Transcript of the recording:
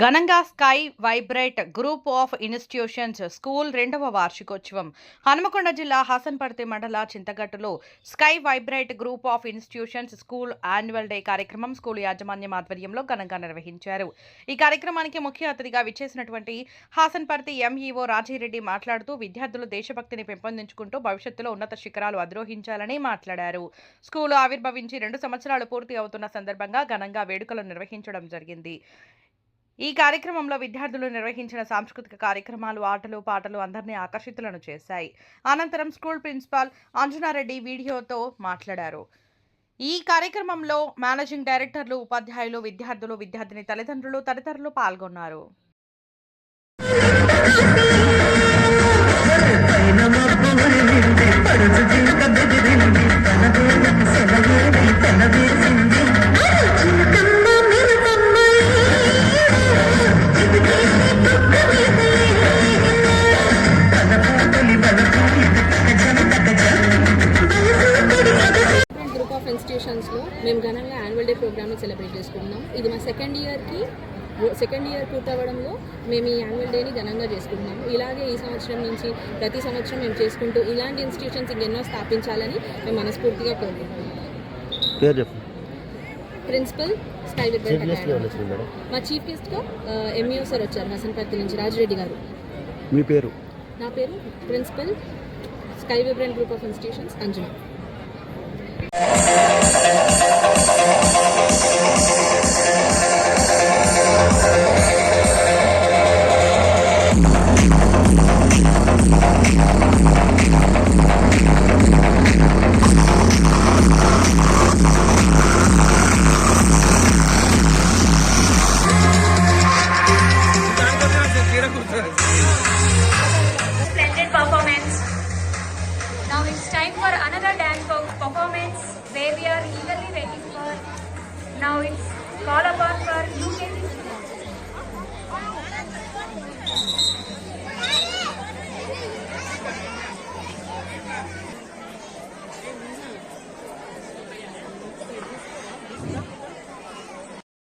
ఘనంగా sky vibrate group of institutions school 2వ వార్షికోత్సవం హనుమకొండ జిల్లా హసన్పర్తి మండల చింతగట్టులో sky vibrate group of institutions school annual day కార్యక్రమం స్కూల్ యాజమాన్యం ఆధ్వర్యంలో ఘనంగా నిర్వహించారు. ఈ కార్యక్రమానికి ముఖ్య అతిథిగా విచ్చేసినటువంటి హసన్పర్తి ఎంఈఓ రాజీరెడ్డి మాట్లాడుతూ విద్యార్థులు దేశభక్తిని పెంపొందించుకుంటూ భవిష్యత్తులో ఉన్నత శిఖరాలు అధిరోహించాలని మాట్లాడారు. స్కూల్ ఆవిర్భవించి 2 సంవత్సరాలు పూర్తి అవుతున్న సందర్భంగా ఘనంగా వేడుకలు నిర్వహించడం జరిగింది. ఈ కార్యక్రమంలో విద్యార్థులు నిర్వహించిన సాంస్కృతిక కార్యక్రమాలు, ఆటలు, పాటలు అందరినీ ఆకర్షితులను చేశాయి. అనంతరం స్కూల్ ప్రిన్సిపాల్ అంజనారెడ్డి వీడియోతో మాట్లాడారు. ఈ కార్యక్రమంలో మేనేజింగ్ డైరెక్టర్లు, ఉపాధ్యాయులు, విద్యార్థులు, విద్యార్థిని తల్లిదండ్రులు తదితరులు పాల్గొన్నారు. ఇన్స్టిట్యూషన్స్లో మేము ఘనంగా యాన్యువల్ డే ప్రోగ్రామ్ని సెలబ్రేట్ చేసుకుంటున్నాం. ఇది మా సెకండ్ ఇయర్ పూర్తవడంలో మేము ఈ యాన్యువల్ డేని ఘనంగా చేసుకుంటున్నాము. ఇలాగే ఈ సంవత్సరం నుంచి ప్రతి సంవత్సరం మేము చేసుకుంటూ ఇలాంటి ఇన్స్టిట్యూషన్స్ ఇంకెన్నో స్థాపించాలని మేము మనస్ఫూర్తిగా కోరుకుంటున్నాం. ప్రిన్సిపల్ స్కై వైబ్రేట్, మా చీఫ్ గెస్ట్గా ఎంఈఓ సార్ వచ్చారు హసన్పర్తి నుంచి, రాజిరెడ్డి గారు. మీ పేరు? నా పేరు principal Sky vibrate group of institutions Anjana. Splendid performance. Now it's time for another dance performance where we are eagerly waiting for. Now it's call upon for